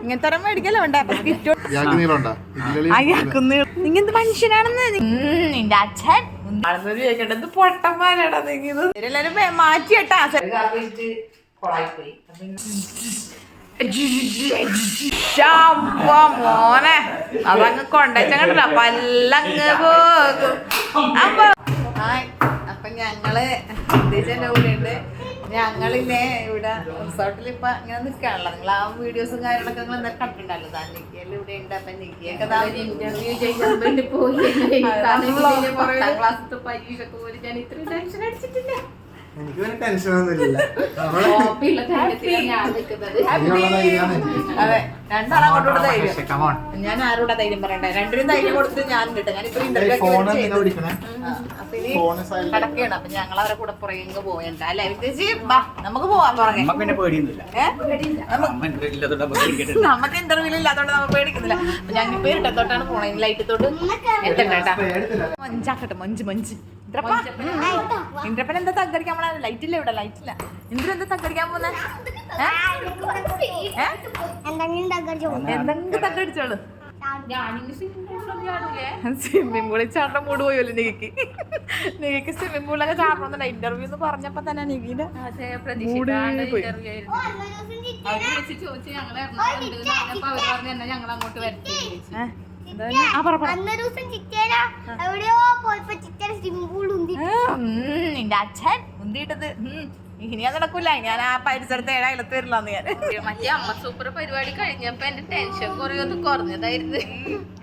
ഇങ്ങനത്തെ മേടിക്കല്ലോ ഇങ്ങനത്തെ മനുഷ്യനാണെന്ന് നിന്റെ അച്ഛൻ ചോദിക്കേണ്ടത് പൊട്ടന്മാരാടാ എല്ലാരും മാറ്റിയട്ടാ മോനെ അതങ്ങ് കൊണ്ടല്ല പല്ലങ്ങ് പോകും. അപ്പൊ ഞങ്ങള് എന്റെ കൂടെ ഉണ്ട്. ഞങ്ങളില്ലേ ഇവിടെ റിസോർട്ടിൽ ഇപ്പൊ ഇങ്ങനെ നിൽക്കാണല്ലോ. നിങ്ങൾ ആ വീഡിയോസും കാര്യങ്ങളൊക്കെ നിങ്ങൾ എന്തായാലും കണ്ടിട്ടുണ്ടല്ലോ. നിക്കിയല്ല ഇവിടെ ഉണ്ട്. അപ്പൊ നിക്കിയൊക്കെ ഇന്റർവ്യൂ ചെയ്യാൻ വേണ്ടി പോയി. ക്ലാസ് പരീക്ഷയൊക്കെ പോലും ഞാൻ ഇത്രയും ടെൻഷൻ അടിച്ചിട്ടില്ല. എനിക്ക് ടെൻഷനൊന്നുമില്ല. അതെ, രണ്ടാളെ കൊണ്ടുകൂടെ ധൈര്യം. ഞാൻ ആരോടെ ധൈര്യം പറയണ്ടേ? രണ്ടിനും ധൈര്യം കൊടുത്ത് ഞാൻ കിട്ടും. ഞാനിപ്പോ ഇന്റർവ്യൂ അപ്പൊ ഇനി കിടക്കുകയാണ്. അപ്പൊ ഞങ്ങൾ അവരെ കൂടെ പുറകെ പോയണ്ട അല്ലെ ചേച്ചി? ബാ നമുക്ക് പോവാൻ പുറകെ. നമുക്ക് ഇന്റർവ്യൂ ഇല്ലാത്തോണ്ട് നമുക്ക് പേടിക്കുന്നില്ല. അപ്പൊ ഞങ്ങൾ ഇട്ടത്തോട്ടാണ് പോണേ. ലൈറ്റത്തോട്ട് എത്തണ്ടേട്ടാ. മഞ്ചാക്കട്ടെ, മഞ്ച് ഇന്ദ്രപ്പൻ എന്താ തകരിക്കാൻ പോണ? ലൈറ്റില്ല ഇവിടെ, ലൈറ്റില്ല. ഇന്ദ്ര എന്താ തകരിക്കാൻ പോന്നെ? എന്തെങ്കിലും തക്കടിച്ചോളൂ. സ്വിമ്മിംഗ് പൂളിൽ ചാട്ടം മൂട് പോയല്ലോ നികക്ക്. നികക്ക് സ്വിമ്മിംഗ് പൂളിലൊക്കെ ചാടണമെന്നുണ്ട്. ഇന്റർവ്യൂ എന്ന് പറഞ്ഞപ്പോ തന്നെ നികിന്റെ നിന്റെ അച്ഛൻ ഉന്തിയിട്ടത് ഇനി അത് നടക്കൂല. ഞാൻ ആ പരിസരത്ത് ഏഴായിലത്ത് വരില്ലാന്ന് ഞാൻ. മറ്റേ അമ്മ സൂപ്പർ പരിപാടി കഴിഞ്ഞപ്പോ എന്റെ ടെൻഷൻ കുറയൊന്ന് കുറഞ്ഞതായിരുന്നു.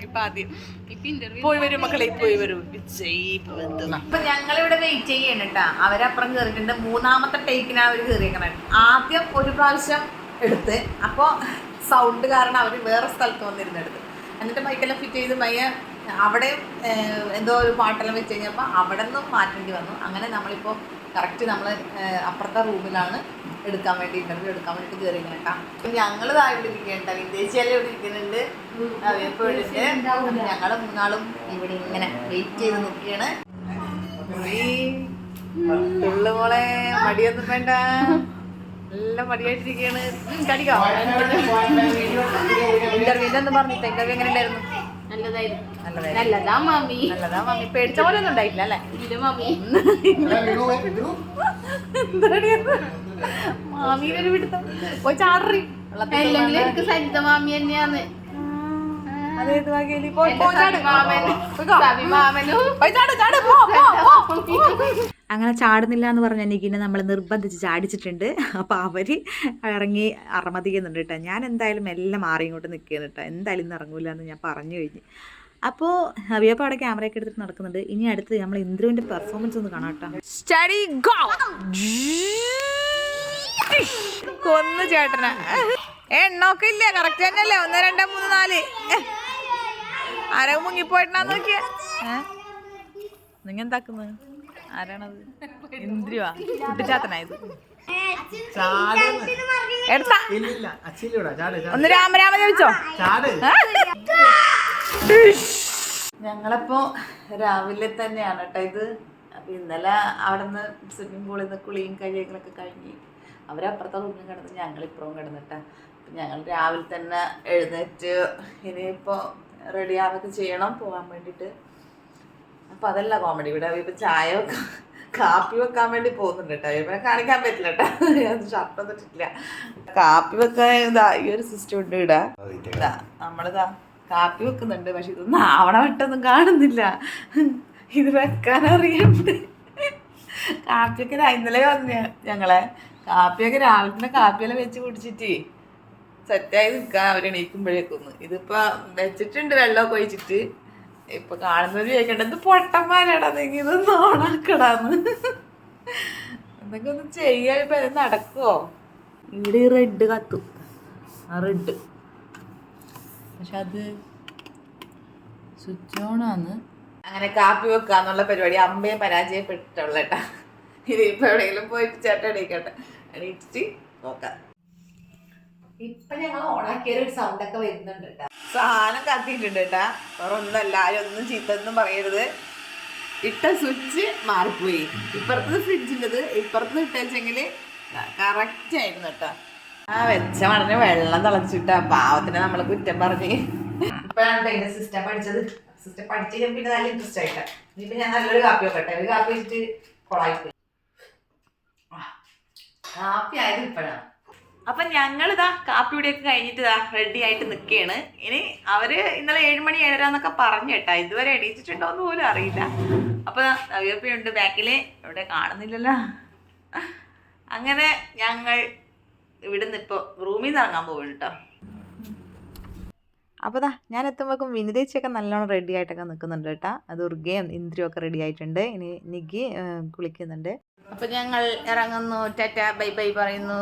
ഇപ്പൊ ആദ്യം പോയി വരും മക്കളെ, പോയി വരും. അപ്പൊ ഞങ്ങളിവിടെ വെയിറ്റ് ചെയ്യണം കേട്ടാ. അവരപ്പുറം കയറിയിട്ടുണ്ട്. മൂന്നാമത്തെ ടേക്കിനാണ് അവര് കയറിയേക്കണേ. ആദ്യം ഒരു പ്രാവശ്യം എടുത്ത്, അപ്പൊ സൗണ്ട് കാരണം അവര് വേറെ സ്ഥലത്ത് വന്നിരുന്നെടുത്ത്. എന്നിട്ട് മൈക്കെല്ലാം ഫിറ്റ് ചെയ്ത് അവിടെയും എന്തോ ഒരു പാട്ടെല്ലാം വെച്ച് കഴിഞ്ഞപ്പോൾ അവിടെ നിന്നും മാറ്റേണ്ടി വന്നു. അങ്ങനെ നമ്മളിപ്പോൾ കറക്റ്റ് നമ്മൾ അപ്പുറത്തെ റൂമിലാണ് എടുക്കാൻ വേണ്ടി ഇന്റർവ്യൂ എടുക്കാൻ വേണ്ടിയിട്ട് കയറി കേട്ടാ. ഞങ്ങൾ ഇവിടെ ഇരിക്കേണ്ട വിദേശിയെല്ലാം ഇവിടെ ഇരിക്കുന്നുണ്ട്. അവയപ്പോൾ ഇവിടുണ്ട്. ഞങ്ങൾ മൂന്നാളും ഇവിടെ ഇങ്ങനെ വെയിറ്റ് ചെയ്ത് നിൽക്കുകയാണ്. മോളെ മടിയൊന്നും വേണ്ട, നല്ല മടിയായിട്ടിരിക്കുകയാണ്. കടിക്കോ? ഇന്റർവ്യൂന്റെ ഒന്നും പറഞ്ഞിട്ട് ഇന്റർവ്യൂ എങ്ങനെ ഉണ്ടായിരുന്നു? നല്ലതാ മാമി. പേടിച്ച പോലെ ഒന്നും ഉണ്ടായില്ല അല്ലേ? മാമീനൊരു പിടുത്തം പോയി ചാടറി. സരിത മാമി തന്നെയാന്ന്. അതേത് വകയില് അങ്ങനെ ചാടുന്നില്ല എന്ന് പറഞ്ഞ നികിനെ നമ്മൾ നിർബന്ധിച്ച് ചാടിച്ചിട്ടുണ്ട്. അപ്പോൾ അവർ ഇറങ്ങി അറമതിക്കുന്നുണ്ട് കേട്ടോ. ഞാൻ എന്തായാലും എല്ലാം മാറി ഇങ്ങോട്ട് നിൽക്കുകയാണ് കേട്ടോ. എന്തായാലും ഇന്ന് ഇറങ്ങൂല എന്ന് ഞാൻ പറഞ്ഞു കഴിഞ്ഞു. അപ്പോൾ അവിയപ്പോൾ അവിടെ ക്യാമറയൊക്കെ എടുത്തിട്ട് നടക്കുന്നുണ്ട്. ഇനി അടുത്ത് നമ്മൾ ഇന്ദ്രുവിൻ്റെ പെർഫോമൻസ് ഒന്ന് കാണാം കേട്ടോ. Study go. കൊന്നു ചേട്ടനാ. എണ്ണൊക്കെ ഇല്ല, കറക്റ്റ് തന്നെയല്ലേ? 1 2 3 4. ആരോ മുങ്ങിപ്പോയിട്ടാന്ന് നോക്കിയ നിങ്ങൾ എന്താക്കുന്നത്? ആരാണത്? ഇന്ദ്രിയ കുട്ടിച്ചാത്തനായത്. എടുത്താ ഒന്ന് രാമരാമ ചോദിച്ചോ. ഞങ്ങളിപ്പോ രാവിലെ തന്നെയാണ് കേട്ടോ ഇത്. അപ്പൊ ഇന്നലെ അവിടെ നിന്ന് സ്വിമ്മിംഗ് പൂളിൽ നിന്ന് കുളിയും കഴിയങ്ങളൊക്കെ കഴിഞ്ഞ് അവരപ്പുറത്തെ റൂമിൽ കിടന്ന് ഞങ്ങളിപ്പുറവും കിടന്നിട്ടാ. അപ്പം ഞങ്ങൾ രാവിലെ തന്നെ എഴുന്നേറ്റ് ഇനിയിപ്പോൾ റെഡി ആവൊക്കെ ചെയ്യണം പോകാൻ വേണ്ടിയിട്ട്. അപ്പം അതല്ല കോമഡി. ഇവിടെ ഇപ്പം ചായ വെക്കാൻ കാപ്പി വെക്കാൻ വേണ്ടി പോകുന്നുണ്ട് കേട്ടോ. ഇവരെ കാണിക്കാൻ പറ്റില്ല കേട്ടോ, അത് ഷർട്ടൊന്നും ഇട്ടിട്ടില്ല. കാപ്പി വെക്കാൻ ഇതാ ഈ ഒരു സിസ്റ്റം ഉണ്ട് ഇവിടെ. ഇതാ നമ്മളിതാ കാപ്പി വെക്കുന്നുണ്ട്. പക്ഷെ ഇതൊന്നും ആവണ വട്ടൊന്നും കാണുന്നില്ല. ഇത് വെക്കാനറിയണ്ട്. കാപ്പിയൊക്കെ ഇന്നലെ വന്നു ഞങ്ങളെ. കാപ്പിയൊക്കെ രാവിലെ തന്നെ കാപ്പിയെല്ലാം വെച്ച് കുടിച്ചിട്ട് സെറ്റായി നിൽക്കാൻ അവരെണീക്കുമ്പോഴേക്കൊന്ന്. ഇതിപ്പോൾ വെച്ചിട്ടുണ്ട് വെള്ളമൊക്കെ ഒഴിച്ചിട്ട്. ഇപ്പൊ കാണുന്നത് ചോദിക്കണ്ട പൊട്ടന്മാരാടാ നിങ്ങൾ, ഇതൊന്നും ഓണാക്കടാന്ന്. എന്തൊക്കെ ഒന്ന് ചെയ്യാൻ ഇപ്പൊ നടക്കുവോ? ഇവിടെ ഈ റെഡ് കത്തും, ആ റെഡ്. പക്ഷെ അത് സ്വിച്ച് ഓണാന്ന്. അങ്ങനെ കാപ്പി വെക്കാന്നുള്ള പരിപാടി അമ്മയെ പരാജയപ്പെട്ടിട്ടുള്ള കേട്ടാ. ഇനിയിപ്പോൾ എവിടെയെങ്കിലും പോയി ചേട്ടൻ എണീക്കട്ടെ, എണീറ്റിട്ട് നോക്കാം. ഇപ്പൊ ഞങ്ങൾ ഓണാക്കിയ ഒരു സൗണ്ടൊക്കെ വരുന്നുണ്ട് കേട്ടാ. സാധനം കത്തിയിട്ടുണ്ട് കേട്ടാ. വേറെ ഒന്നല്ല, ഒന്നും ചീത്തൊന്നും പറയരുത്. ഇട്ട സ്വിച്ച് മാറിപ്പോയി. ഇപ്പുറത്തത് ഫ്രിഡ്ജിൻ്റെത് ഇപ്പുറത്ത് ഇട്ടെങ്കിൽ കറക്റ്റ് ആയിരുന്നു കേട്ടോ. ആ വെച്ച മടഞ്ഞ് വെള്ളം തിളച്ചിട്ടാ പാവത്തിന് നമ്മള് കുറ്റം പറഞ്ഞ്. ഇപ്പഴാണ് അതിന്റെ സിസ്റ്റം പഠിച്ചത്. സിസ്റ്റം പഠിച്ചു പിന്നെ നല്ല ഇൻട്രസ്റ്റ് ആയിട്ടാ. ഇനിയിപ്പോ ഞാൻ നല്ലൊരു കാപ്പി വെക്കട്ടെ. ഒരു കാപ്പി വെച്ചിട്ട് കൊളായിപ്പോയി. കാപ്പി ആയത് ഇപ്പഴാണ്. അപ്പൊ ഞങ്ങളിതാ കാപ്പി കൂടിയൊക്കെ കഴിഞ്ഞിട്ട് ഇതാ റെഡി ആയിട്ട് നിൽക്കുകയാണ്. ഇനി അവര് ഇന്നലെ 7 മണി 7:30 എന്നൊക്കെ പറഞ്ഞു കേട്ടാ. ഇതുവരെ എണീച്ചിട്ടുണ്ടോ എന്ന് പോലും അറിയില്ല. അപ്പൊ നവ്യപ്പയുണ്ട് ബാക്കില്, ഇവിടെ കാണുന്നില്ലല്ലോ. അങ്ങനെ ഞങ്ങൾ ഇവിടുന്ന് ഇപ്പോൾ റൂമിൽ നിന്ന് ഇറങ്ങാൻ പോകും കേട്ടോ. അപ്പോൾ ദാ ഞാൻ എത്തുമ്പോഴേക്കും വിനിതേച്ചിയൊക്കെ നല്ലോണം റെഡി ആയിട്ടൊക്കെ നിൽക്കുന്നുണ്ട് കേട്ടോ. അത് ഉർഗയും ഇന്ദ്രിയും ഒക്കെ റെഡി ആയിട്ടുണ്ട്. ഇനി നിഗി കുളിക്കുന്നുണ്ട്. അപ്പോൾ ഞങ്ങൾ ഇറങ്ങുന്നു. ടാറ്റ ബൈ ബൈ പറയുന്നു.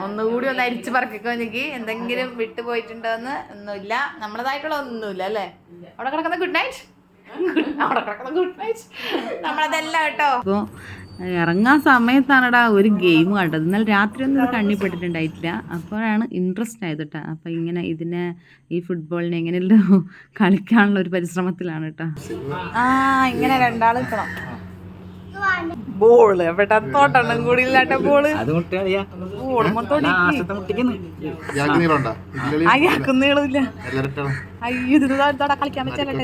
ഒന്നുകൂടി ഒന്ന് അരിച്ചു പറക്കിക്കോ നിഗി. എന്തെങ്കിലും വിട്ടുപോയിട്ടുണ്ടോന്ന്? ഒന്നുമില്ല, നമ്മളതായിട്ടുള്ള ഒന്നുമില്ല അല്ലേ. അവിടെ കിടക്കുന്ന ഗുഡ് നൈറ്റ്, അവിടെ കിടക്കുന്ന ഗുഡ് നൈറ്റ് നമ്മളതെല്ലാം കേട്ടോ. അപ്പോൾ ഇറങ്ങാൻ സമയത്താണടാ ഒരു ഗെയിം കണ്ടത്. ഇന്നലെ രാത്രി ഒന്നും ഇത് കണ്ണിപ്പെട്ടിട്ടുണ്ടായിട്ടില്ല. അപ്പോഴാണ് ഇൻട്രസ്റ്റ് ആയത് കേട്ടോ. അപ്പം ഇങ്ങനെ ഇതിനെ ഈ ഫുട്ബോളിനെ എങ്ങനെയല്ലോ കളിക്കാനുള്ള ഒരു പരിശ്രമത്തിലാണ് കേട്ടോ. ഇങ്ങനെ രണ്ടാൾ നിൽക്കണം. ബോള് എവിടെ തോട്ടെണ്ണം കൂടി ഇല്ലാട്ട ബോള് അയ്യാക്കും നീളമില്ല. അയ്യോ ഇത് കളിക്കാൻ പറ്റില്ല.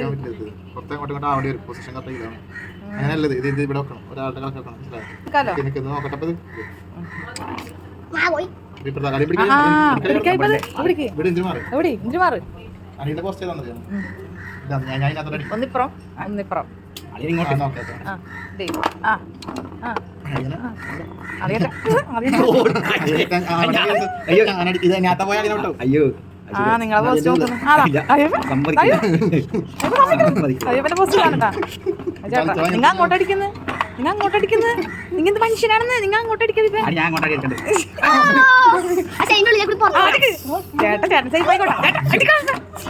ഒന്നിപ്പുറം ഒന്നിപ്പുറം അയ്യോ നിങ്ങളെ പോസ്റ്റ് നോക്കുന്നു. അയ്യപ്പന്റെ പോസ്റ്റ് കാണട്ടാ. നിങ്ങൾ അങ്ങോട്ടടിക്കുന്നത്, നിങ്ങൾ അങ്ങോട്ടടിക്കുന്നത്. നിങ്ങൾ എന്ത് മനുഷ്യനാണെന്ന്. നിങ്ങൾ അങ്ങോട്ടടിക്കുന്നത്. ചേട്ടൻ ചേട്ടൻ സൈഡ് ആയിക്കോട്ടെ.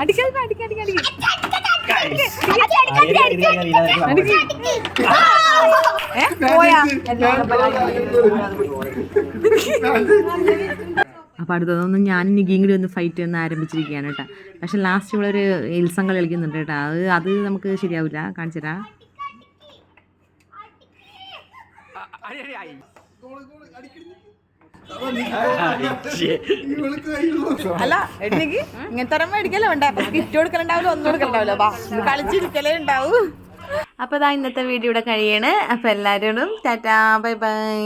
അടിക്കാൻ അടിക്കാൻ അപ്പോൾ അടുത്തതൊന്നും ഞാൻ നിഗിയും കൂടി ഒന്ന് ഫൈറ്റ് ഒന്ന് ആരംഭിച്ചിരിക്കുകയാണ് കേട്ടോ. പക്ഷെ ലാസ്റ്റ് ഇവളൊരു ഇൽസം കളി കളിക്കുന്നുണ്ട് കേട്ടോ. അത് നമുക്ക് ശരിയാവില്ല, കാണിച്ചു തരാം. അല്ല എനിക്ക് ഇങ്ങനത്തെ ഒരെണ്ണം മേടിക്കല്ലേ വേണ്ട. ഗിഫ്റ്റ് കൊടുക്കലുണ്ടാവില്ല, ഒന്നും കൊടുക്കലുണ്ടാവില്ല, കളിച്ചിരിക്കലേ ഉണ്ടാവൂ. അപ്പോൾ ഇതാ ഇന്നത്തെ വീഡിയോ ഇവിടെ കഴിയാണ്. അപ്പോൾ എല്ലാവരോടും ടാറ്റാ ബൈ ബൈ.